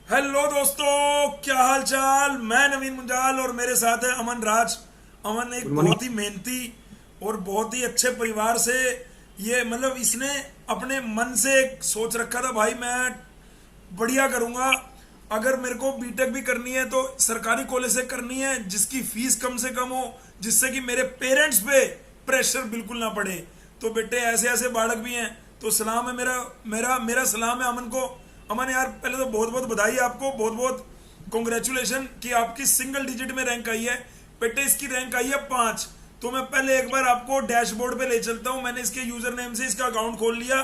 Hello दोस्तों, क्या हाल चाल। मैं नवीन मुंजाल और मेरे साथ है अमन राज। अमन गुड एक मॉर्निंग। बहुत ही मेहनती और बहुत ही अच्छे परिवार से, ये मतलब इसने अपने मन से एक सोच रखा था, भाई मैं बढ़िया करूंगा। अगर मेरे को बीटेक भी करनी है तो सरकारी कॉलेज से करनी है जिसकी फीस कम से कम हो, जिससे कि मेरे पेरेंट्स पे प्रेशर बिल्कुल ना पड़े। तो बेटे ऐसे ऐसे बालक भी हैं, तो सलाम है मेरा मेरा मेरा सलाम है अमन को। अमन यार, पहले तो बहुत बहुत बधाई आपको, बहुत बहुत कॉन्ग्रेचुलेशन कि आपकी सिंगल डिजिट में रैंक आई है। बेटे इसकी रैंक आई है 5। तो मैं पहले एक बार आपको डैशबोर्ड पे ले चलता हूँ। मैंने इसके यूजर नेम से इसका अकाउंट खोल लिया।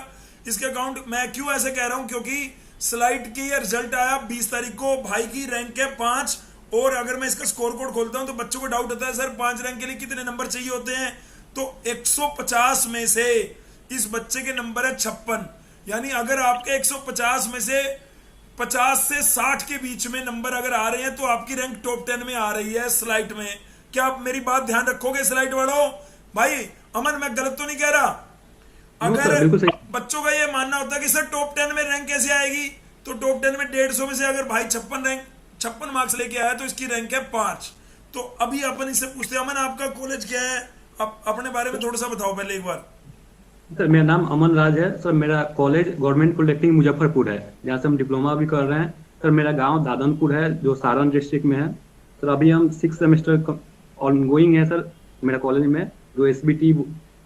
इसके अकाउंट मैं क्यों ऐसे कह रहा हूँ, क्योंकि स्लाइड की ये रिजल्ट आया 20 तारीख को, भाई की रैंक है 5। और अगर मैं इसका स्कोर कोड खोलता हूं तो बच्चों को डाउट होता है, सर 5 रैंक के लिए कितने नंबर चाहिए होते हैं। तो 150 में से इस बच्चे के नंबर है 56। यानी अगर आपके 150 में से 50 से 60 के बीच में नंबर अगर आ रहे हैं तो आपकी रैंक टॉप 10 में आ रही है स्लाइड में। क्या आप मेरी बात ध्यान रखोगे स्लाइड वालों? भाई अमन, मैं गलत तो नहीं कह रहा? नो अगर सर, बिल्कुल सही। बच्चों का ये मानना होता है कि सर टॉप 10 में रैंक कैसे आएगी, तो टॉप 10 में 150 में से अगर भाई 56 मार्क्स लेके आया तो इसकी रैंक है 5। तो अभी अपन इससे पूछते हैं, अमन आपका कॉलेज क्या है? आप अपने बारे में थोड़ा सा बताओ पहले एक बार। सर मेरा नाम अमन राज है। सर मेरा कॉलेज गवर्नमेंट पॉलिटेक्निक मुजफ्फरपुर है, जहाँ से हम डिप्लोमा भी कर रहे हैं। सर मेरा गांव दादनपुर है, जो सारण डिस्ट्रिक्ट में है। सर अभी हम 6 सेमेस्टर ऑन गोइंग है सर, मेरा कॉलेज में, जो एसबीटी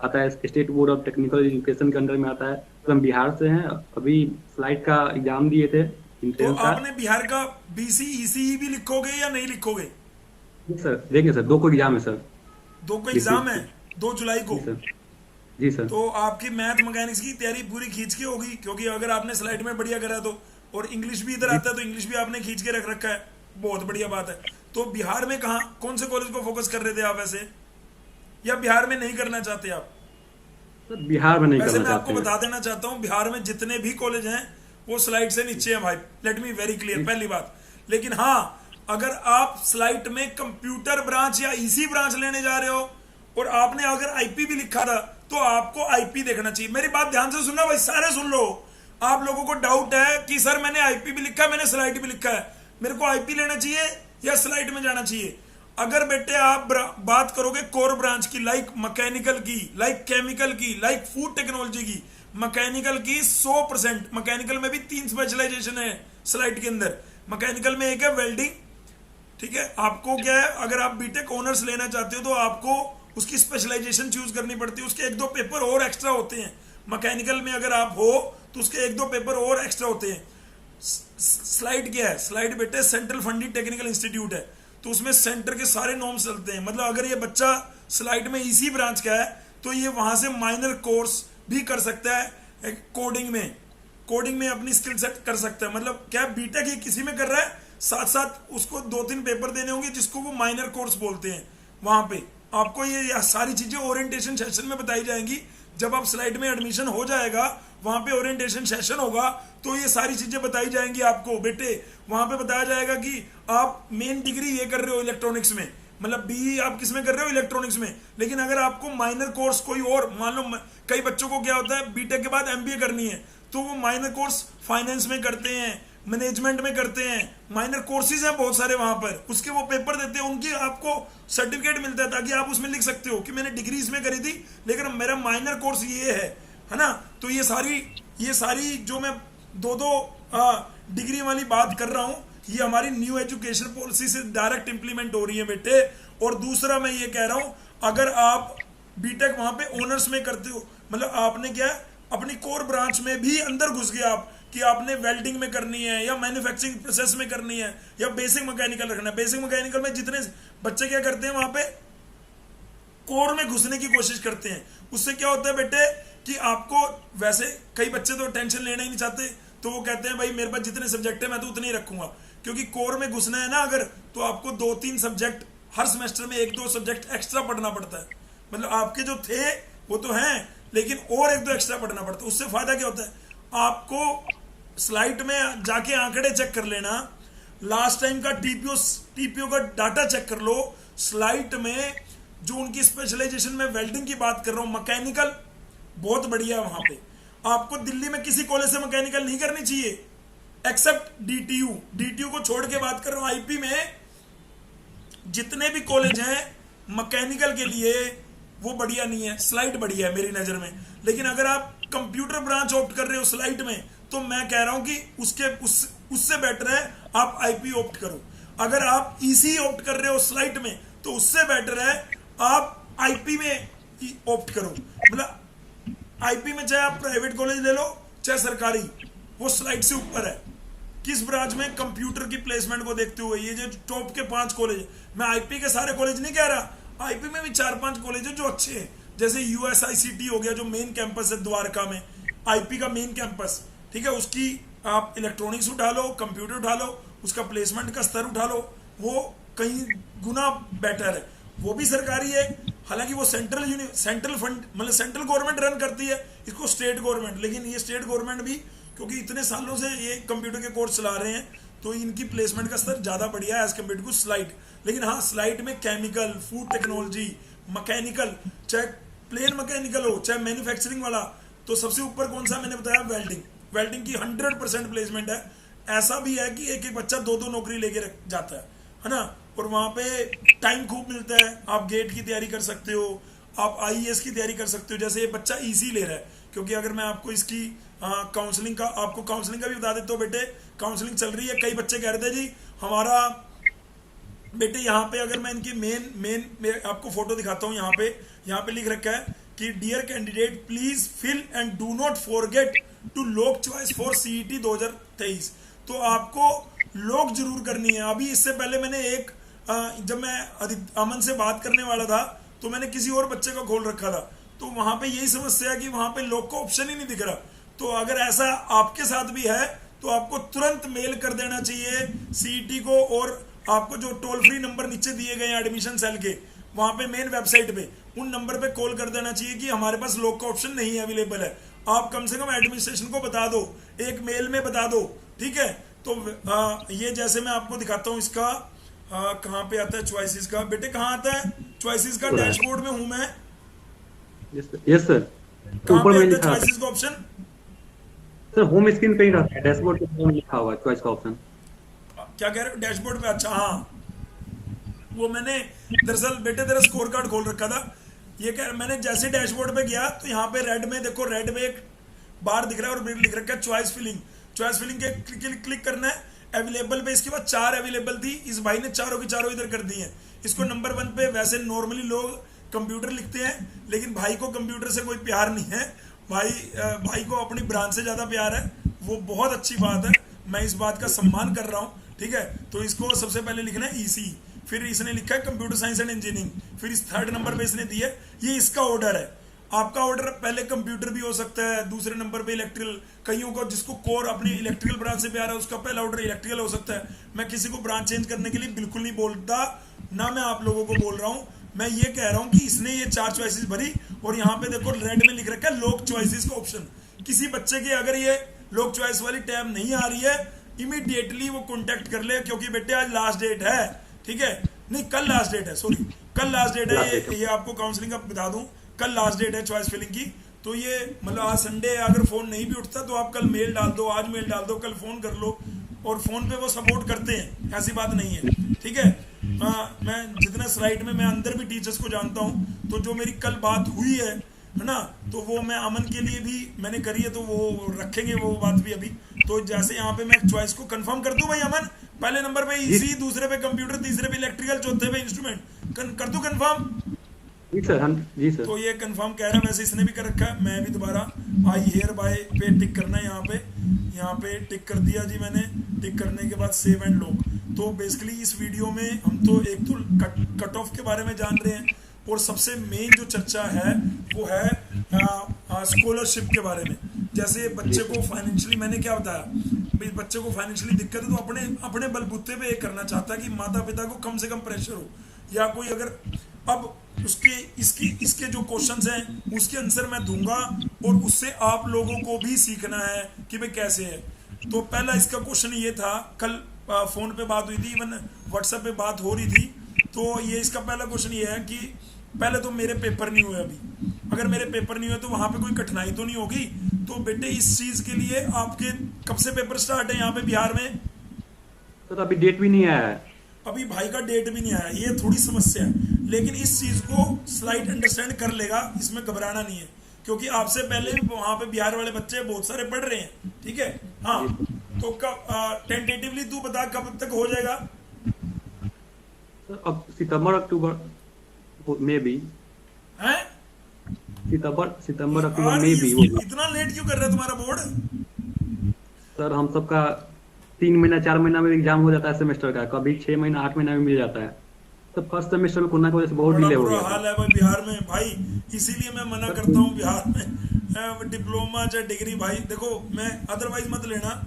आता है, state board of technical education के अंडर में आता है। सर हम बिहार से हैं। अभी फ्लाइट का एग्जाम दिए थे, तो इंट्रेंस का। आपने बिहार का बीसी ईसीई भी लिखोगे या नहीं लिखोगे? जी सर, देंगे सर, 2 को एग्जाम है सर। दो को एग्जाम है, जी 2 जुलाई को। सर। जी सर। तो आपकी मैथ मैकेनिक्स की तैयारी पूरी खींच के होगी, क्योंकि अगर आपने स्लाइड में बढ़िया करा तो। और इंग्लिश भी इधर जी आता है तो इंग्लिश भी आपने खींच के रख रखा है, बहुत बढ़िया बात है। तो बिहार में कहाँ कौन से कॉलेज को फोकस कर रहे थे आप वैसे, या बिहार में नहीं करना चाहते आप? सर, बिहार में नहीं वैसे करना मैं आपको चाहते हैं। बता देना चाहता हूँ, बिहार में जितने भी कॉलेज हैं वो स्लाइड से नीचे हैं भाई। लेट मी वेरी क्लियर, जी पहली बात। लेकिन हाँ, अगर आप स्लाइड में कंप्यूटर ब्रांच या इसी ब्रांच लेने जा रहे हो और आपने अगर आईपी भी लिखा था तो आपको आईपी देखना चाहिए। मेरी बात ध्यान से सुनना भाई, सारे सुन लो। आप लोगों को डाउट है कि सर मैंने आईपी भी लिखा है, मैंने स्लाइड भी लिखा है, मेरे को आईपी लेना चाहिए या स्लाइड में जाना चाहिए? अगर बेटे आप बात करोगे कोर ब्रांच की, लाइक मैकेनिकल की, लाइक केमिकल की, लाइक फूड टेक्नोलॉजी की, मैकेनिकल की 100%। मैकेनिकल में भी 3 स्पेशलाइजेशन है स्लाइड के अंदर। मैकेनिकल में एक है वेल्डिंग, ठीक है। आपको क्या है, अगर आप बीटेक ऑनर्स लेना चाहते हो तो आपको उसकी स्पेशलाइजेशन चूज करनी पड़ती है, उसके 1-2 पेपर और एक्स्ट्रा होते हैं। मैकेनिकल में अगर आप हो तो उसके 1-2 पेपर और एक्स्ट्रा होते हैं। स्लाइड क्या है? स्लाइड बेटे सेंट्रल फंडिंग टेक्निकल इंस्टीट्यूट है, तो उसमें सेंटर के सारे नॉर्म्स चलते हैं। मतलब अगर ये बच्चा स्लाइड में इसी ब्रांच का है तो ये वहां से माइनर कोर्स भी कर सकता है कोडिंग में। कोडिंग में अपनी स्किल सेट कर सकता है। मतलब क्या बीटेक ये किसी में कर रहा है, साथ साथ उसको 2-3 पेपर देने होंगे जिसको वो माइनर कोर्स बोलते हैं। वहां पे आपको ये सारी चीजें ओरिएंटेशन सेशन में बताई जाएंगी। जब आप स्लाइड में एडमिशन हो जाएगा, वहां पे ओरिएंटेशन सेशन होगा तो ये सारी चीजें बताई जाएंगी आपको बेटे। वहां पे बताया जाएगा कि आप मेन डिग्री ये कर रहे हो इलेक्ट्रॉनिक्स में, मतलब बी आप किस में कर रहे हो, इलेक्ट्रॉनिक्स में। लेकिन अगर आपको माइनर कोर्स कोई और, मान लो कई बच्चों को क्या होता है बीटेक के बाद एमबीए करनी है, तो वो माइनर कोर्स फाइनेंस में करते हैं, मैनेजमेंट में करते हैं। माइनर कोर्सेज हैं बहुत सारे वहां पर, उसके वो पेपर देते हैं, उनकी आपको सर्टिफिकेट मिलता है ताकि आप उसमें लिख सकते हो कि मैंने डिग्री इसमें करी थी लेकिन मेरा माइनर कोर्स ये है ना। तो ये सारी जो मैं दो दो डिग्री वाली बात कर रहा हूं, ये हमारी न्यू एजुकेशन पॉलिसी से डायरेक्ट इंप्लीमेंट हो रही है बेटे। और दूसरा मैं ये कह रहा हूं, अगर आप बीटेक वहां पे ऑनर्स में करते हो, मतलब आपने क्या है, अपनी कोर ब्रांच में भी अंदर घुस गया आप कि आपने वेल्डिंग में करनी है या मैन्युफैक्चरिंग प्रोसेस में करनी है या बेसिक मैकेनिकल रखना है। बेसिक मैकेनिकल में जितने बच्चे क्या करते हैं वहां पे कोर में घुसने की कोशिश करते हैं। उससे क्या होता है बेटे कि आपको, वैसे कई बच्चे तो टेंशन लेना ही नहीं चाहते, तो वो कहते हैं भाई मेरे पास जितने सब्जेक्ट है मैं तो उतने ही रखूंगा। क्योंकि कोर में घुसना है ना अगर, तो आपको 2-3 सब्जेक्ट हर सेमेस्टर में, 1-2 सब्जेक्ट एक्स्ट्रा पढ़ना पड़ता है। मतलब आपके जो थे वो तो हैं, लेकिन और 1-2 एक्स्ट्रा पढ़ना पड़ता है। उससे फायदा क्या होता है, आपको स्लाइड में जाके आंकड़े चेक कर लेना, लास्ट टाइम का टीपीओ का डाटा चेक कर लो। स्लाइड में जो उनकी स्पेशलाइजेशन में वेल्डिंग की बात कर रहा हूं, मैकेनिकल बहुत बढ़िया है वहां पे। आपको दिल्ली में किसी कॉलेज से मैकेनिकल नहीं करनी चाहिए, एक्सेप्ट डीटीयू को छोड़ के बात कर रहा हूं। आईपी में जितने भी कॉलेज हैं मैकेनिकल के लिए वो बढ़िया नहीं है, स्लाइड बढ़िया है मेरी नजर में। लेकिन अगर आप कंप्यूटर ब्रांच ऑप्ट कर रहे हो स्लाइड में, तो मैं कह रहा हूं कि उससे बेटर है आप आईपी ऑप्ट करो। अगर आप ईसी ऑप्ट कर रहे हो स्लाइड में, तो उससे बेटर है आप आईपी में ऑप्ट करो। मतलब आईपी में चाहे आप प्राइवेट कॉलेज ले लो चाहे सरकारी, वो स्लाइड से ऊपर है। किस ब्रांच में कंप्यूटर की प्लेसमेंट को देखते हुए ये जो टॉप के 5 कॉलेज, मैं आईपी के सारे कॉलेज नहीं कह रहा, आईपी में भी 4-5 कॉलेज है जो अच्छे हैं। जैसे यूएसआईसीटी हो गया जो मेन कैंपस है द्वारका में, आईपी का मेन कैंपस, ठीक है, उसकी आप इलेक्ट्रॉनिक्स उठा लो, कंप्यूटर उठा लो, उसका प्लेसमेंट का स्तर उठा लो, वो कहीं गुना बेटर है। वो भी सरकारी है, हालांकि वो सेंट्रल फंड मतलब सेंट्रल गवर्नमेंट रन करती है इसको, स्टेट गवर्नमेंट, लेकिन ये स्टेट गवर्नमेंट भी क्योंकि इतने सालों से ये कंप्यूटर के कोर्स चला रहे हैं तो इनकी प्लेसमेंट का स्तर ज्यादा बढ़िया है एज कम्पेयर टू स्लाइड। लेकिन हाँ, स्लाइड में केमिकल, फूड टेक्नोलॉजी, मैकेनिकल, चाहे प्लेन मैकेनिकल हो चाहे मैन्युफैक्चरिंग वाला, तो सबसे ऊपर कौन सा मैंने बताया, वेल्डिंग की 100% प्लेसमेंट है। ऐसा भी है कि एक एक बच्चा 2-2 नौकरी लेके जाता है ना, और वहां पे टाइम खूब मिलता है। आप गेट की तैयारी कर सकते हो, आप आईएएस की तैयारी कर सकते हो। जैसे ये बच्चा ईसी ले रहा है, क्योंकि अगर मैं आपको इसकी काउंसलिंग का भी बता देता हूँ बेटे, काउंसलिंग चल रही है। कई बच्चे कह रहे थे जी हमारा बेटे यहाँ पे, अगर मैं इनकी मेन आपको फोटो दिखाता हूँ, यहाँ पे लिख रखा है कि dear candidate please fill and do not forget to lock choice for CET 2023। तो आपको लॉक जरूर करनी है। अभी इससे पहले मैंने जब मैं अमन से बात करने वाला था तो मैंने किसी और बच्चे का खोल रखा था, तो वहां पे यही समस्या है कि वहां पे लॉक का ऑप्शन ही नहीं दिख रहा। तो अगर ऐसा आपके साथ भी है तो आपको तुरंत मेल कर देना चाहिए सीईटी को, और आपको जो टोल फ्री नंबर नीचे दिए गए हैं एडमिशन सेल के, वहां पे मेन वेबसाइट पे उन नंबर पे कॉल कर देना चाहिए कि हमारे पास लॉक का ऑप्शन नहीं अवेलेबल है। आप कम से कम एडमिनिस्ट्रेशन को बता दो, एक मेल में बता दो, ठीक है। तो ये जैसे मैं आपको दिखाता हूँ इसका कहाँ पे आता है चॉइसेस का, बेटे कहाँ आता है चॉइसेस का, डैशबोर्ड में हूं मैं। यस सर, कहाँ पे आता है चॉइसेस का ऑप्शन? सर होम स्क्रीन पे ही रहता है, डैशबोर्ड पे लिखा हुआ है चॉइस का ऑप्शन। क्या कह रहे हो डैशबोर्ड पे? अच्छा हाँ, वो मैंने दरअसल बेटे तेरा स्कोर कार्ड खोल रखा था। मैंने जैसे डैशबोर्ड पे गया तो यहाँ पे रेड में देखो, रेड में एक बार दिख रहा है और लिख रखा है चॉइस फिलिंग के क्लिक करना है। अवेलेबल पे इसके बाद 4 अवेलेबल थी, इस भाई ने चारों की चारों इधर कर दी हैं। इसको नंबर 1 पे, वैसे नॉर्मली लोग कंप्यूटर लिखते हैं, लेकिन भाई को कंप्यूटर से कोई प्यार नहीं है। भाई को अपनी ब्रांच से ज्यादा प्यार है, वो बहुत अच्छी बात है, मैं इस बात का सम्मान कर रहा हूँ, ठीक है। तो इसको सबसे पहले लिखना है ईसी, फिर इसने लिखा है कंप्यूटर साइंस एंड इंजीनियरिंग, फिर इस 3rd नंबर पे इसने दिया है। ये इसका ऑर्डर है। आपका ऑर्डर पहले कंप्यूटर भी हो सकता है, दूसरे नंबर पे इलेक्ट्रिकल, कईयों को जिसको कोर अपनी इलेक्ट्रिकल ब्रांच से प्यार है उसका पहला ऑर्डर इलेक्ट्रिकल हो सकता है। मैं किसी को ब्रांच चेंज करने के लिए बिल्कुल नहीं बोलता, ना मैं आप लोगों को बोल रहा हूँ। मैं ये कह रहा हूँ कि इसने ये 4 चॉइसेस भरी, और यहाँ पे देखो रेड में लिख रखा है लॉक चॉइसेस का ऑप्शन। किसी बच्चे की अगर ये लॉक चॉइस वाली टैब नहीं आ रही है, इमीडिएटली वो कॉन्टेक्ट कर ले, क्योंकि बेटे आज लास्ट डेट है, ठीक है, नहीं कल लास्ट डेट है, सॉरी कल लास्ट डेट है। ये आपको काउंसलिंग का बता दूं, कल लास्ट डेट है चॉइस फिलिंग की। तो ये मतलब आज संडे है, अगर फोन नहीं भी उठता तो आप कल मेल डाल दो, आज मेल डाल दो, कल फोन कर लो, और फोन पे वो सपोर्ट करते हैं, ऐसी बात नहीं है, ठीक है। मैं जितना स्लाइड में मैं अंदर भी टीचर्स को जानता हूँ, तो जो मेरी कल बात हुई है ना, तो वो मैं अमन के लिए भी मैंने करी है, तो वो रखेंगे वो बात भी अभी। तो जैसे यहाँ पे मैं चॉइस को कंफर्म कर दूं भाई अमन, पहले नंबर पे ईसी, दूसरे पे कंप्यूटर, तीसरे पे इलेक्ट्रिकल, चौथे पे इंस्ट्रूमेंट, कर दूं कंफर्म? जी सर। तो ये कंफर्म कह रहा है, वैसे इसने भी कर रखा है, मैं भी दोबारा आई हेयर बाय पे टिक करना है। यहाँ पे टिक कर दिया जी मैंने। टिक करने के बाद सेव एंड लॉक। तो बेसिकली इस वीडियो में हम तो एक तो कट ऑफ के बारे में जान रहे हैं, और सबसे मेन जो चर्चा है वो है स्कॉलरशिप के बारे में। जैसे बच्चे को फाइनेंशियली, मैंने क्या बताया, बच्चे को फाइनेंशियली दिक्कत है तो अपने बलबूते पे ये करना चाहता है कि माता पिता को कम से कम प्रेशर हो, या कोई अगर अब इसके जो क्वेश्चंस हैं उसके आंसर मैं दूंगा, और उससे आप लोगों को भी सीखना है कि भाई कैसे है। तो पहला इसका क्वेश्चन ये था, कल फोन पे बात हुई थी, इवन व्हाट्सएप पे बात हो रही थी। तो ये इसका पहला क्वेश्चन ये है कि पहले तो मेरे पेपर नहीं हुए अभी, अगर मेरे पेपर नहीं हुए तो वहां पे कोई कठिनाई तो नहीं होगी। तो तो बेटे इस चीज के लिए आपके कब से पेपर स्टार्ट है यहाँ पे बिहार में? सर अभी डेट भी नहीं आया है। अभी भाई का डेट भी नहीं आया, ये थोड़ी समस्या है, लेकिन इस चीज को स्लाइट अंडरस्टैंड कर लेगा, इसमें घबराना नहीं है, क्योंकि आपसे पहले भी वहां पे बिहार वाले बच्चे बहुत सारे पढ़ रहे हैं, ठीक है। हाँ, तो कब टेंटेटिवली तू बता कब तक हो जाएगा? सर अब सितंबर अक्टूबर में भी, हैं? सितंबर अक्टूबर यार, में भी होगा। इतना लेट क्यों कर रहा है तुम्हारा बोर्ड? सर हम सबका 3 महीना 4 महीना में एग्जाम हो जाता है सेमेस्टर का, कभी 6 महीना 8 महीना में मिल जाता है। तो फर्स्ट सेमेस्टर में कोरोना की वजह से बहुत बड़ा डिले हो बुरा गया। हाल है भाई बिहार में भाई, इसीलिए मैं मना करता हूँ बिहार में डिप्लोमा चाहे डिग्री, भाई देखो मैं अदरवाइज मत लेना,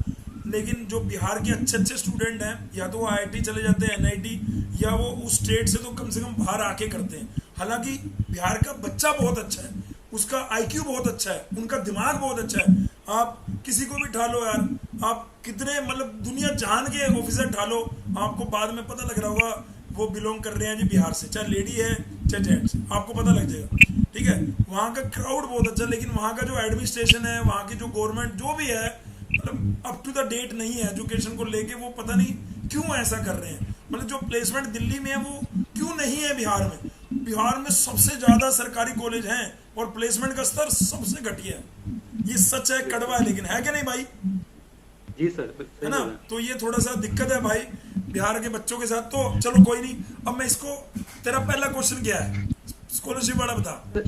लेकिन जो बिहार के अच्छे अच्छे स्टूडेंट हैं, या तो वो आईआईटी चले जाते हैं, एनआईटी, या वो उस स्टेट से तो कम से कम बाहर आके करते हैं। हालांकि बिहार का बच्चा बहुत अच्छा है, उसका आईक्यू बहुत अच्छा है, उनका दिमाग बहुत अच्छा है। आप किसी को भी ढालो यार, आप कितने मतलब दुनिया जहान के ऑफिसर ढालो, आपको बाद में पता लग रहा होगा वो बिलोंग कर रहे हैं जी बिहार से, चाहे लेडी है चाहे जेंट्स, आपको पता लग जाएगा, ठीक है। वहाँ का क्राउड बहुत अच्छा, लेकिन वहाँ का जो एडमिनिस्ट्रेशन है, वहाँ की जो गवर्नमेंट जो भी है, मतलब अप टू द डेट नहीं है एजुकेशन को लेके। वो पता नहीं क्यों ऐसा कर रहे हैं, मतलब जो प्लेसमेंट दिल्ली में है वो क्यों नहीं है बिहार में। बिहार में सबसे ज्यादा सरकारी कॉलेज हैं और प्लेसमेंट का स्तर सबसे घटिया है, ये सच है, कड़वा है, लेकिन है कि नहीं भाई? जी सर, है ना। तो ये थोड़ा सा दिक्कत है भाई बिहार के बच्चों के साथ। तो चलो कोई नहीं, अब मैं इसको, तेरा पहला क्वेश्चन क्या है, स्कॉलरशिप वाला बता।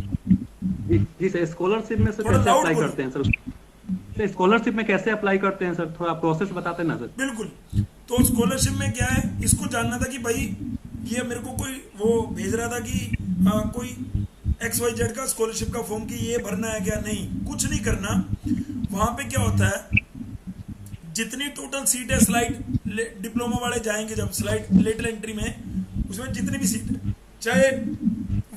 जी सर, स्कॉलरशिप में सर थोड़ा कैसे loud अप्लाई बोलो। करते हैं सर? स्कॉलरशिप में कैसे अप्लाई करते हैं सर, थोड़ा प्रोसेस बताते ना सर। बिल्कुल, तो स्कॉलरशिप में क्या है, इसको जानना था कि भाई ये मेरे को कोई वो भेज रहा था कि कोई XYZ का स्कॉलरशिप का फॉर्म कि ये भरना है क्या, नहीं, कुछ नहीं करना। वहां पे क्या होता है, जितनी टोटल सीट है स्लाइड डिप्लोमा वाले जाएंगे जब स्लाइड लेटर एंट्री में, उसमें जितनी भी सीट है, चाहे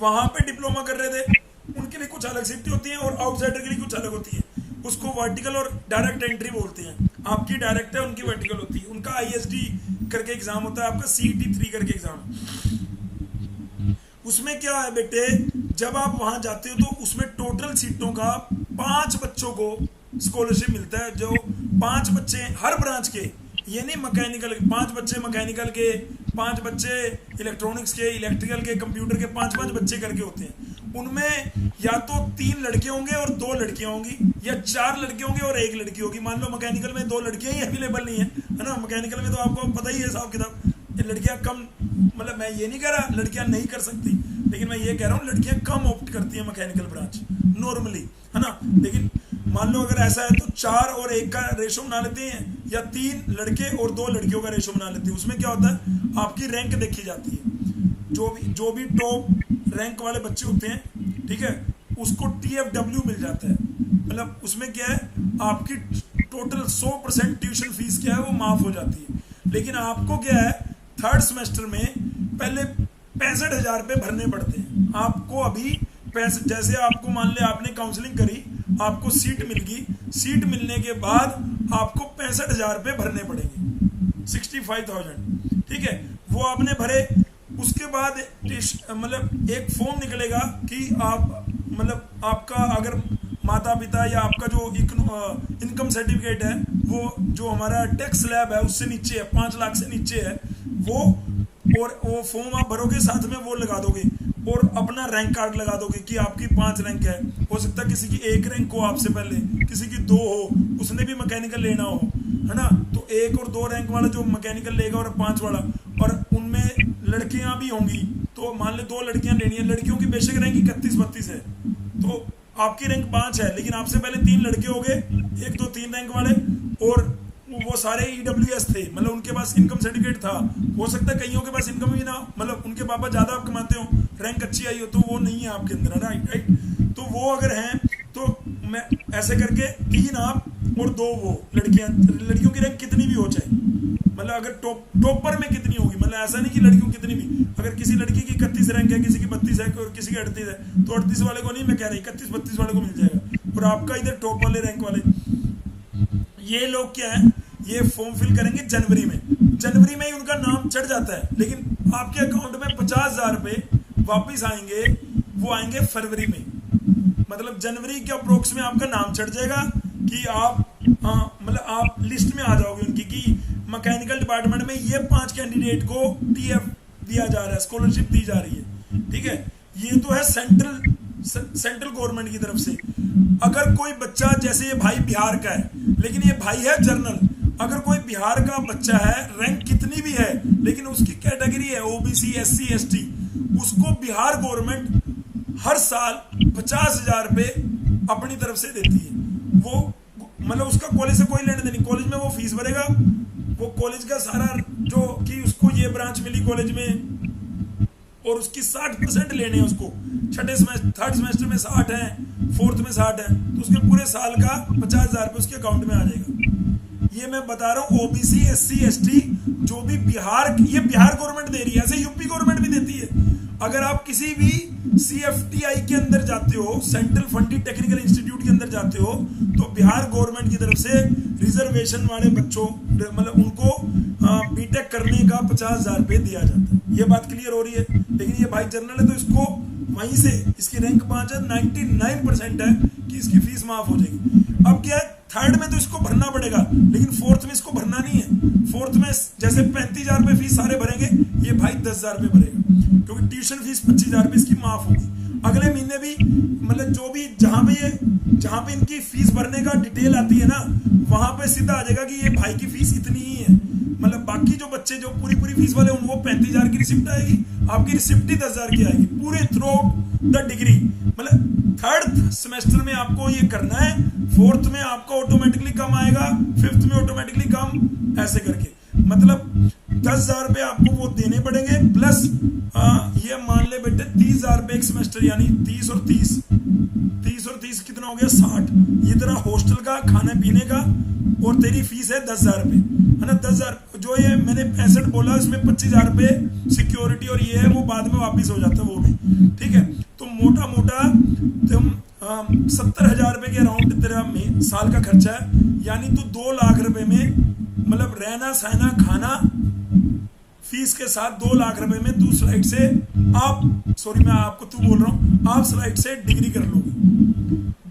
वहां पे डिप्लोमा कर रहे थे उनके लिए कुछ अलग सीटें होती हैं और आउटसाइडर के लिए कुछ अलग होती है। उसको वर्टिकल और डायरेक्ट एंट्री बोलते हैं। आपकी डायरेक्ट है, उनकी वर्टिकल होती है। उनका ISD करके एग्जाम होता है, आपका CET 3 करके एग्जाम। उसमें क्या है बेटे, जब आप वहां जाते हो तो उसमें टोटल सीटों का 5 बच्चों को स्कॉलरशिप मिलता है। जो 5 बच्चे हर ब्रांच के, ये नहीं मैकेनिकल, 5 बच्चे मैकेनिकल के, 5 बच्चे इलेक्ट्रॉनिक्स के, इलेक्ट्रिकल के, कंप्यूटर के, 5-5 बच्चे करके होते हैं। उनमें या तो 3 लड़के होंगे और 2 लड़कियां होंगी, या 4 लड़के होंगे और 1 लड़की होगी। मान लो मैकेनिकल में 2 लड़कियां ही अवेलेबल नहीं है ना। मैकेनिकल में तो आपको पता ही है हिसाब किताब, लड़कियां कम, मतलब मैं ये नहीं कह रहा लड़कियां नहीं कर सकती, लेकिन मैं ये कह रहा हूँ लड़कियां कम ऑप्ट करती है मैकेनिकल ब्रांच नॉर्मली, है ना। लेकिन मान लो अगर ऐसा है तो 4 और 1 का रेशो बना लेते हैं, या 3 लड़के और 2 लड़कियों का रेशो बना लेते हैं। उसमें क्या होता है, आपकी रैंक देखी जाती है। जो भी टॉप रैंक वाले बच्चे होते हैं, ठीक है, उसको TFW मिल जाता है। मतलब उसमें क्या है, आपकी टोटल 100% ट्यूशन फीस क्या है वो माफ हो जाती है। लेकिन आपको क्या है, 3rd सेमेस्टर में पहले 65,000 रुपये भरने पड़ते हैं आपको। अभी पैसे, जैसे आपको मान ले आपने काउंसलिंग करी, आपको सीट मिल गई, सीट मिलने के बाद आपको 65,000 रुपये भरने पड़ेंगे, 65,000, ठीक है। वो आपने भरे, उसके बाद मतलब एक फॉर्म निकलेगा कि आप, मतलब आपका अगर माता पिता या आपका जो इनकम सर्टिफिकेट है, वो जो हमारा टैक्स स्लैब है उससे नीचे है, 5 लाख से नीचे है वो, और वो फॉर्म आप भरोगे, साथ में वो लगा दोगे और अपना रैंक कार्ड लगा दोगे कि आपकी 5 रैंक है। हो सकता है किसी की 1 रैंक हो आपसे पहले, किसी की 2 हो, उसने भी मैकेनिकल लेना हो, है ना। तो 1 और 2 रैंक वाला जो मैकेनिकल लेगा और 5 वाला, और उनमें लड़कियां भी होंगी, तो मान लो 2 लड़कियां लेनी है। लड़कियों की बेशक रैंक 31-32 है, तो आपकी रैंक 5 है, लेकिन आपसे पहले 3 लड़के हो गए, 1, 2, 3 रैंक वाले, और वो सारे EWS थे, मतलब उनके पास इनकम सर्टिफिकेट था। हो सकता है कईयों के पास इनकम भी ना, मतलब उनके पापा ज्यादा कमाते हो, रैंक अच्छी आई हो, तो वो नहीं है आपके अंदर, राइट। तो वो अगर हैं तो मैं ऐसे करके 3 आप और 2 वो लड़कियों की रैंक कितनी भी हो चाहे, मतलब अगर टॉपर में कितनी होगी, मतलब ऐसा नहीं कि लड़कियों कितनी भी, अगर किसी लड़की की 31 रैंक है, किसी की 32 है और किसी की 38 है, तो 38 वाले को नहीं मैं कह रही, 31-32 वाले को मिल जाएगा। और आपका इधर टॉप वाले रैंक वाले, ये लोग क्या है, ये फॉर्म फिल करेंगे जनवरी में ही उनका नाम चढ़ जाता है, लेकिन आपके अकाउंट में 50,000 रुपये वापिस आएंगे, वो आएंगे फरवरी में। मतलब जनवरी के अप्रोक्स में आपका नाम चढ़ जाएगा, कि आप मतलब आप लिस्ट में आ जाओगे उनकी कि मैकेनिकल डिपार्टमेंट में ये 5 कैंडिडेट को टीएफ दिया जा रहा है, स्कॉलरशिप दी जा रही है, ठीक है। ये तो है सेंट्रल गवर्नमेंट की तरफ से। अगर कोई बच्चा, जैसे ये भाई बिहार का है लेकिन ये भाई है जनरल, अगर कोई बिहार का बच्चा है, रैंक कितनी भी है लेकिन उसकी कैटेगरी है ओबीसी, एससी, एसटी, उसको बिहार गवर्नमेंट हर साल 50,000 रुपए अपनी तरफ से देती है। वो मतलब उसका कॉलेज से कोई लेने देनी, कॉलेज में वो फीस भरेगा, वो कॉलेज का सारा जो कि उसको ये ब्रांच मिली कॉलेज में और उसकी 60% लेने हैं उसको, छठे सेमेस्टर, थर्ड सेमेस्टर में 60 है, फोर्थ में 60 है, तो उसके पूरे साल का 50,000 रुपये उसके अकाउंट में आ जाएगा। ये मैं बता रहा हूँ ओबीसी, एससी, एसटी जो भी बिहार, ये बिहार गवर्नमेंट दे रही है, ऐसे यूपी गवर्नमेंट भी देती है। अगर आप किसी भी सीएफटीआई के अंदर जाते हो, सेंट्रल फंडेड टेक्निकल इंस्टीट्यूट के अंदर जाते हो, तो बिहार गवर्नमेंट की तरफ से रिजर्वेशन वाले बच्चों मतलब उनको बीटेक करने का 50,000 रुपये दिया जाता है। ये बात क्लियर हो रही है। लेकिन ये भाई जनरल है तो इसको वहीं से, इसकी रैंक 5 है, 99% है कि इसकी फीस माफ हो जाएगी। अब क्या है, थर्ड में तो इसको भरना पड़ेगा लेकिन फोर्थ में इसको भरना नहीं है। फोर्थ में जैसे 35,000 रुपये फीस सारे भरेंगे, ये भाई 10,000 रुपये भरेगा क्योंकि ट्यूशन फीस 25,000 रुपये इसकी माफ होगी। अगले महीने भी मतलब जो भी जहां पे इनकी फीस भरने का डिटेल आती है ना, वहां पे सीधा आ जाएगा कि ये भाई की फीस इतनी ही है। मतलब बाकी जो बच्चे जो पूरी फीस वाले उनको 35,000 की रिसिप्ट आएगी, आपकी रिसिप्ट ही 10,000 की आएगी पूरे थ्रू द डिग्री। मतलब थर्ड सेमेस्टर में आपको ये करना है, फोर्थ में आपको ऑटोमेटिकली कम आएगा, फिफ्थ में ऑटोमेटिकली कम, ऐसे करके मतलब 10,000 रुपये आपको वो देने पड़ेंगे। प्लस ये मान ले बेटे 30,000 रुपये एक सेमेस्टर, यानी 30 और 30 कितना हो गया, 60। ये तेरा हॉस्टल का, खाने पीने का और तेरी फीस है 10,000 रुपये, है ना। 10,000 जो ये मैंने 65 बोला, इसमें 25,000 रुपये सिक्योरिटी और ये है, वो बाद में वापिस हो जाता है वो भी, ठीक है। तो मोटा मोटा तुम 70,000 रुपये के अराउंड तेरा साल का खर्चा है, यानी तू 2 लाख रुपए में मतलब रहना सहना खाना फीस के साथ 2 लाख रुपए में तू स्लाइड से मैं आपको तू बोल रहा हूं, आप स्लाइड से डिग्री कर लोगे।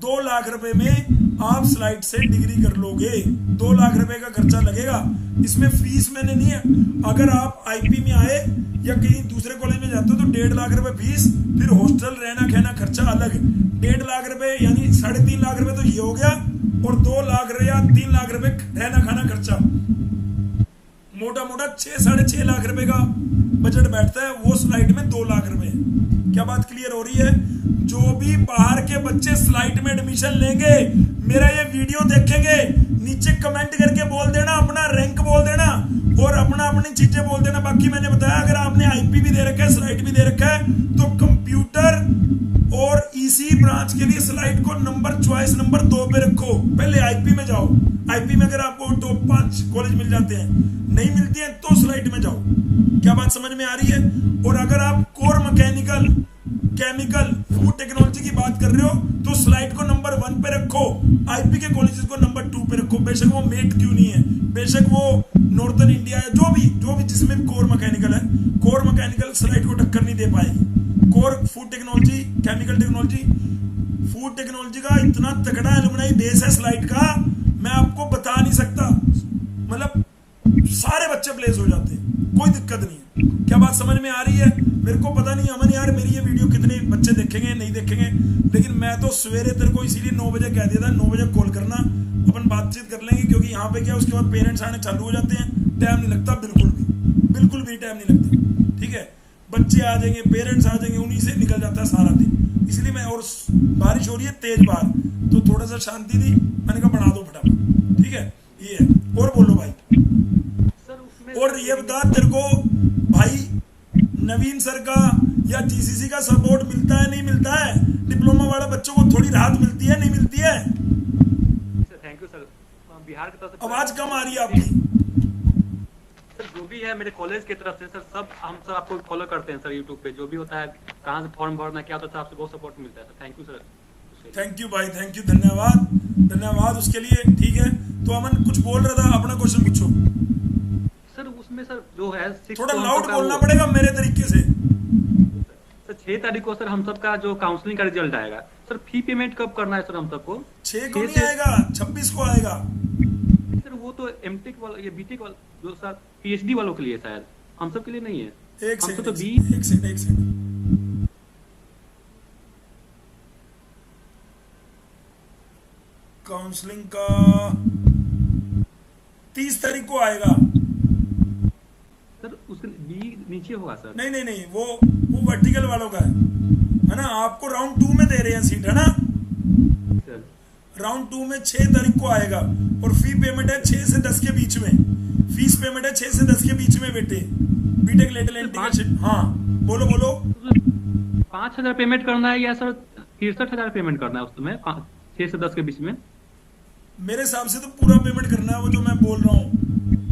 2 लाख रुपए में आप स्लाइड से डिग्री कर लोगे। 2 लाख रुपए का खर्चा लगेगा, इसमें फीस मैंने नहीं है। अगर आप आईपी में आए या कहीं दूसरे कॉलेज में जाते हो तो 1.5 लाख रुपए फीस, फिर हॉस्टल रहना खाना खर्चा अलग। 1.5 लाख रुपए यानी 3.5 लाख रुपए तो ये हो गया, और 2 लाख या 3 लाख रुपए रहना खाना खर्चा, मोटा मोटा 6-6.5 लाख रुपए का बजट बैठता है। वो स्लाइड में 2 लाख रुपए। क्या बात क्लियर हो रही है? जो भी बाहर के बच्चे स्लाइड में एडमिशन लेंगे, मेरा ये वीडियो देखेंगे, नीचे कमेंट करके बोल देना, अपना रैंक बोल देना और अपनी चीजें बोल देना। बाकी मैंने बताया, अगर आपने आईपी भी दे रखा है, स्लाइड भी दे रखा है, तो कंप्यूटर और ईसी ब्रांच के लिए स्लाइड को चॉइस नंबर 2 पे रखो। पहले आईपी में जाओ। आईपी में अगर आपको टॉप 5 कॉलेज मिल जाते हैं, नहीं मिलती है तो स्लाइड में जाओ। क्या बात समझ में आ रही है? और अगर आप core mechanical, chemical, food technology की बात कर रहे हो तो स्लाइड को नंबर 1 पे रखो, आईपी के कॉलेजेस को नंबर 2 पे रखो। बेशक वो मेट क्यों नहीं है, बेशक वो नॉर्दर्न इंडिया है, जो भी जिसमें कोर मैकेनिकल है, कोर मैकेनिकल स्लाइड को टक्कर नहीं दे पाएगी। Core food technology, chemical technology, food technology का इतना तगड़ा एलुमनाई बेस है स्लाइड का, मैं आपको बता नहीं सकता। मतलब सारे बच्चे प्लेस हो जाते हैं, कोई दिक्कत नहीं है। क्या बात समझ में आ रही है? मेरे को पता नहीं अमन यार, मेरी ये वीडियो कितने बच्चे देखेंगे नहीं देखेंगे, लेकिन मैं तो सवेरे तेरे को इसीलिए 9 बजे कह दिया था, 9 बजे कॉल करना, अपन बातचीत कर लेंगे। क्योंकि यहाँ पे क्या, उसके बाद पेरेंट्स आने चालू हो जाते हैं, टाइम नहीं लगता, बिल्कुल भी टाइम नहीं लगता। ठीक है, बच्चे आ जाएंगे, पेरेंट्स आ जाएंगे, उन्हीं से निकल जाता है सारा दिन। इसलिए मैं, और बारिश हो रही है तेज बाहर, तो थोड़ा सा शांति थी, मैंने कहा बढ़ा दो फटाफट। ठीक है, ये है। और बोलो भाई। और ये बता तेरे को भाई, नवीन सर का या जीसीसी का सपोर्ट मिलता है नहीं मिलता है? डिप्लोमा वाले बच्चों को थोड़ी राहत मिलती है नहीं मिलती है? Thank you sir. बिहार की तरफ से आवाज कम आ रही है आपकी सर। जो भी है मेरे कॉलेज की तरफ से सर, सब हम सर आपको फॉलो करते हैं सर, यूट्यूब पे जो भी होता है, कहाँ से फॉर्म भरना क्या होता है, आपसे बहुत सपोर्ट मिलता है sir. Thank you sir. Thank you भाई, थैंक यू, धन्यवाद उसके लिए। ठीक है, तो अमन कुछ बोल रहा था, अपना क्वेश्चन पूछो सर। उसमें सर जो है थोड़ा लाउड बोलना पड़ेगा मेरे तरीके से। सर 6 तारीख को सर हम सबका जो काउंसलिंग का रिजल्ट आएगा सर, फी पेमेंट कब करना है सर हम सबको? 6 को 6 नहीं से आएगा, 26 को आएगा। सर वो तो एमटेक वाला, ये बीटेक वाला, जो सर पीएचडी वालों के लिए शायद, हम सब के लिए नहीं है। एक हम सेकंड, तो एक सेकंड, एक सेकंड। काउंसलिंग का 30 तारीख को आएगा। सर उसके बी नीचे होगा सर। नहीं नहीं नहीं, वो वर्टिकल वालों का है ना। आपको राउंड 2 में दे रहे हैं सीट, है ना। सर राउंड 2 में 6 तारीख को आएगा और फी पेमेंट है 6 से 10 के बीच में। फीस पेमेंट है 6 से 10 के बीच में बेटे। बीटेक लेटल इंटीग्रेशन। हाँ बोलो बोलो। 5,000 पेमेंट करना है या सर 63,000 पेमेंट करना है उसमें 6 से 10 के बीच में? मेरे हिसाब से तो पूरा पेमेंट करना है, वो जो मैं बोल रहा हूँ,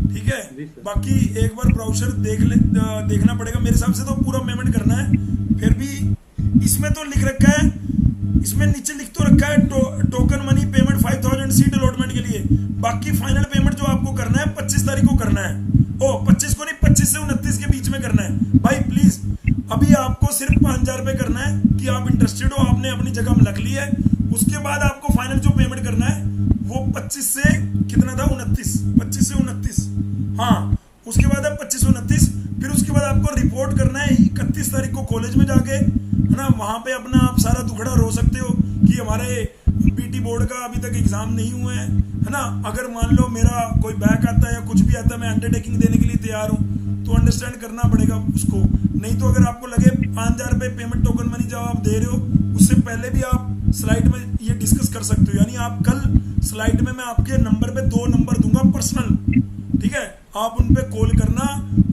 ठीक जी है। सर। बाकी एक बार ब्राउजर देखना पड़ेगा। मेरे हिसाब से तो पूरा पेमेंट करना है। फिर भी इसमें तो लिख रखा है, इसमें नीचे लिख तो रखा है token money payment 5,000 seat allotment के लिए। बाकी फाइनल पेमेंट जो आपको करना है 25 तारीख को करना है। 25 को नहीं, 25 से 29 के बीच में करना है भाई। प्लीज अभी आपको सिर्फ 5,000 रुपए करना है कि आप इंटरेस्टेड हो, आपने अपनी जगह में रख ली है। उसके बाद आपको फाइनल जो पेमेंट करना है वो 25 से कितना था, 29, 25 से 29। हाँ, उसके बाद है 25 से 29। फिर उसके बाद आपको रिपोर्ट करना है 31 तारीख को कॉलेज में जाके, है ना। वहां पे अपना आप सारा दुखड़ा रो सकते हो कि हमारे पीटी बोर्ड का अभी तक एग्जाम नहीं हुए हैं, है ना। अगर मान लो मेरा कोई बैक आता है या कुछ भी आता है, मैं अंडरटेकिंग देने के लिए तैयार हूँ, तो अंडरस्टैंड करना पड़ेगा उसको। नहीं तो अगर आपको लगे 5,000 रुपए पेमेंट टोकन मनी जब आप दे रहे हो, उससे पहले भी आप स्लाइड में ये डिस्कस कर सकते हो। यानी आप कल स्लाइड में मैं आपके नंबर पे 2 नंबर दूंगा पर्सनल, ठीक है। आप उन पे कॉल करना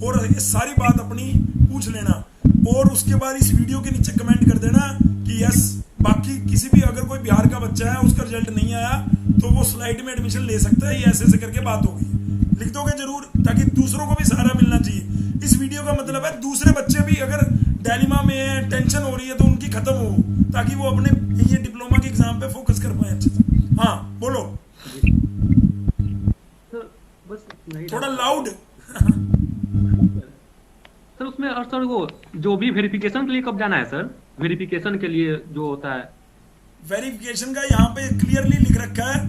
और ये सारी बात अपनी पूछ लेना। और उसके बाद इस वीडियो के नीचे कमेंट कर देना कि यस। बाकी किसी भी अगर कोई बिहार का बच्चा है उसका रिजल्ट नहीं आया तो वो स्लाइड में एडमिशन ले सकता है, ये ऐसे ऐसे करके बात होगी। लिख दोगे जरूर, ताकि दूसरों को भी सहारा मिलना चाहिए। इस वीडियो का मतलब है दूसरे बच्चे भी अगर डायलिमा में है, टेंशन हो रही है, तो उनकी खत्म हो, ताकि वो अपने ये डिप्लोमा के एग्जाम पे फोकस कर पाए अच्छे से। हाँ बोलो सर, बस नहीं थोड़ा लाउड। सर उसमें। और सर वो जो भी वेरिफिकेशन के लिए कब जाना है सर? वेरिफिकेशन के लिए जो होता है, वेरिफिकेशन का यहाँ पे क्लियरली लिख रखा है।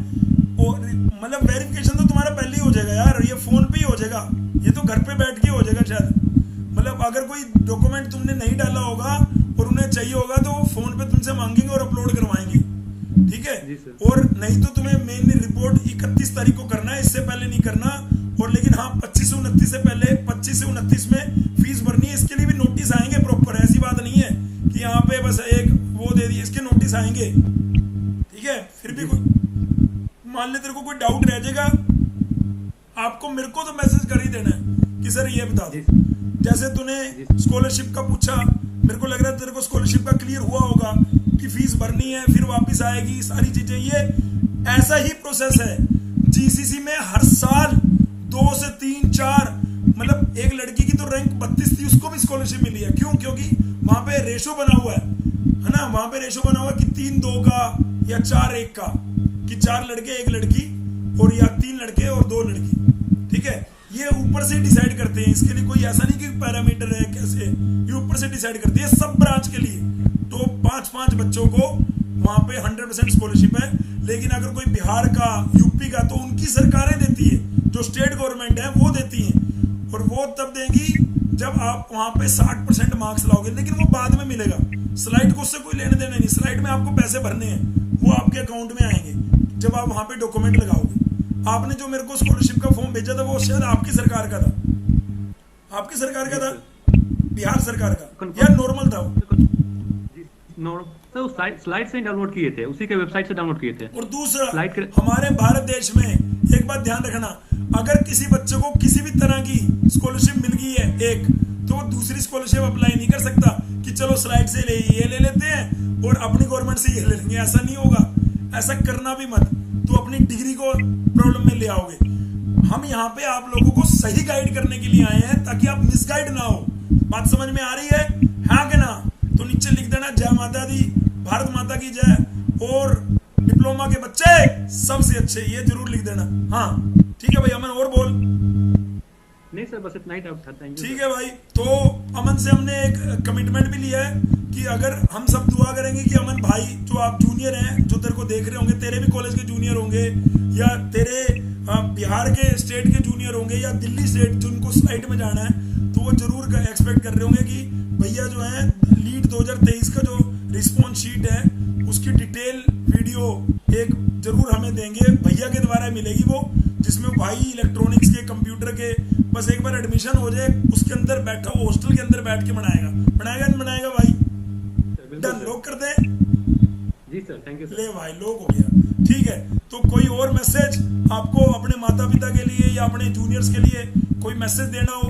और मतलब वेरिफिकेशन तो तुम्हारा पहले ही हो जाएगा यार, ये फोन पे ही हो जाएगा, ये तो घर पे बैठ के हो जाएगा शायद। मतलब अगर कोई डॉक्यूमेंट तुमने नहीं डाला होगा और उन्हें चाहिए होगा तो वो फोन पे तुमसे मांगेंगे और अपलोड करवाएंगे, ठीक है। और नहीं तो तुम्हें मेन रिपोर्ट 31 तारीख को करना है, इससे पहले नहीं करना। और लेकिन हाँ 25 से 29 से पहले, 25 से 29 में फीस भरनी है। इसके लिए भी नोटिस आएंगे प्रॉपर, ऐसी बात नहीं है कि यहाँ पे बस एक वो दे दिए, इसके नोटिस आएंगे, ठीक है। फिर भी कोई मान ले तेरे को कोई डाउट रह जाएगा, आपको मेरे को तो मैसेज कर ही देना है कि सर ये बता दो। जैसे तूने स्कॉलरशिप का पूछा, मेरे को लग रहा है तेरे को स्कॉलरशिप का क्लियर हुआ होगा कि फीस भरनी है, फिर वापस आएगी, सारी चीजें। ये ऐसा ही प्रोसेस है जीसीसी में। हर साल 2 से 3, 4, मतलब एक लड़की की तो रैंक 32 थी, उसको भी स्कॉलरशिप मिली है। क्यों? क्योंकि वहां पे रेशो बना हुआ है ना। वहां पे रेशो बना हुआ है कि 3-2 का या 4-1 का, कि 4 लड़के 1 लड़की, और या 3 लड़के और 2 लड़की, ठीक है। ये ऊपर से डिसाइड करते हैं, इसके लिए कोई ऐसा नहीं कि पैरामीटर है कैसे, ये ऊपर से डिसाइड करते हैं सब ब्रांच के लिए। तो 5-5 बच्चों को वहां पे 100% स्कॉलरशिप है। लेकिन अगर कोई बिहार का, यूपी का, तो उनकी सरकारें देती है, जो स्टेट गवर्नमेंट है वो देती है। और वो तब देंगी जब आप वहां पे 60% मार्क्स लाओगे, लेकिन वो बाद में मिलेगा। स्लाइड को उससे कोई लेने देना नहीं। स्लाइड में आपको पैसे भरने हैं, वो आपके अकाउंट में आएंगे जब आप वहां पे डॉक्यूमेंट लगाओगे। आपने जो मेरे को स्कॉलरशिप का फॉर्म भेजा था वो शायद आपकी सरकार का था, आपकी सरकार का था, बिहार सरकार का, या नॉर्मल था वो? तो स्लाइड से डाउनलोड किए थे, उसी के वेबसाइट से डाउनलोड किए थे। और दूसरा, हमारे भारत देश में एक बात ध्यान रखना, अगर किसी बच्चे को किसी भी तरह की स्कॉलरशिप मिल गई है एक, तो वो दूसरी स्कॉलरशिप अप्लाई नहीं कर सकता कि चलो स्लाइड से ये ले लेते हैं और अपनी गवर्नमेंट से ये ले लेंगे। ऐसा नहीं होगा, ऐसा करना भी मत, तो अपनी डिग्री को प्रॉब्लम में ले आओगे। हम यहाँ पे आप लोगों को सही गाइड करने के लिए आए हैं, ताकि आप मिसगाइड ना हो। बात समझ में आ रही है? हाँ कि ना? तो नीचे लिख देना जय माता दी, भारत माता की जय, और डिप्लोमा के बच्चे सबसे अच्छे, ये जरूर लिख देना। हाँ ठीक है भाई। अमन और बोल। नहीं सर, बस इतना ही डाउट था। Thank you. ठीक है भाई। तो अमन से हमने एक कमिटमेंट भी लिया है कि अगर हम सब दुआ करेंगे कि अमन भाई, जो आप जूनियर हैं, जो तेरे को देख रहे होंगे, तेरे भी कॉलेज के जूनियर होंगे, या तेरे बिहार के स्टेट के जूनियर होंगे, या दिल्ली स्टेट जिनको स्लाइड में जाना है, तो वो जरूर एक्सपेक्ट कर रहे होंगे कि भैया जो है लीड 2023 का जो रिस्पॉन्स शीट है उसकी डिटेल वीडियो एक जरूर हमें देंगे, भैया के द्वारा मिलेगी वो, जिसमें भाई इलेक्ट्रॉनिक्स के, कंप्यूटर के, बस एक बार एडमिशन हो जाए, उसके अंदर बैठा, हॉस्टल के अंदर बैठ के बनाएगा नहीं बनाएगा भाई? डन, लोग कर दे। जी सर, थैंक यू सर। ले भाई, लोग हो गया, ठीक है। तो कोई और मैसेज आपको अपने माता पिता के लिए या अपने जूनियर्स के लिए कोई मैसेज देना हो?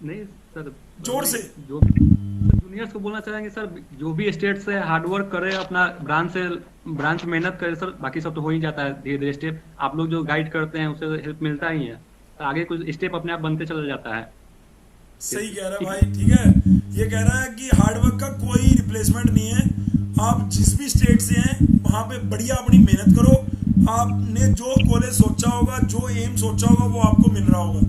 नहीं सर, जोर से। जो जूनियर्स को बोलना चाहेंगे सर, जो भी स्टेट से हार्डवर्क करे, अपना ब्रांच मेहनत करे सर, बाकी सब तो हो ही जाता है धीरे धीरे स्टेप। आप लोग जो गाइड करते हैं उससे हेल्प मिलता ही है, तो आगे कुछ स्टेप अपने आप बनते चला जाता है। सही कह रहा है भाई, ठीक है। ये कह रहा है कि हार्डवर्क का कोई रिप्लेसमेंट नहीं है। आप जिस भी स्टेट से हैं वहां पे बढ़िया अपनी मेहनत करो। आपने जो कॉलेज सोचा होगा, जो एम सोचा होगा, वो आपको मिल रहा होगा।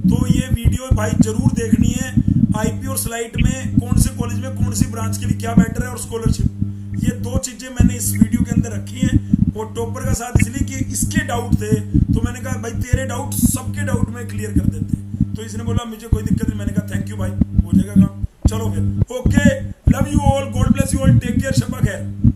तो ये वीडियो भाई जरूर देखनी है। आईपी और स्लाइड में कौन से कॉलेज में कौन सी ब्रांच के लिए क्या बेटर है, और स्कॉलरशिप, ये दो चीजें मैंने इस वीडियो के अंदर रखी हैं। और टॉपर का साथ इसलिए कि इसके डाउट थे, तो मैंने कहा भाई तेरे डाउट सबके डाउट में क्लियर कर देते। तो इसने बोला मुझे कोई दिक्कत नहीं, मैंने कहा थैंक यू भाई, हो जाएगा काम। चलो फिर, okay, love you all, God bless you all, take care, शब्बा खैर।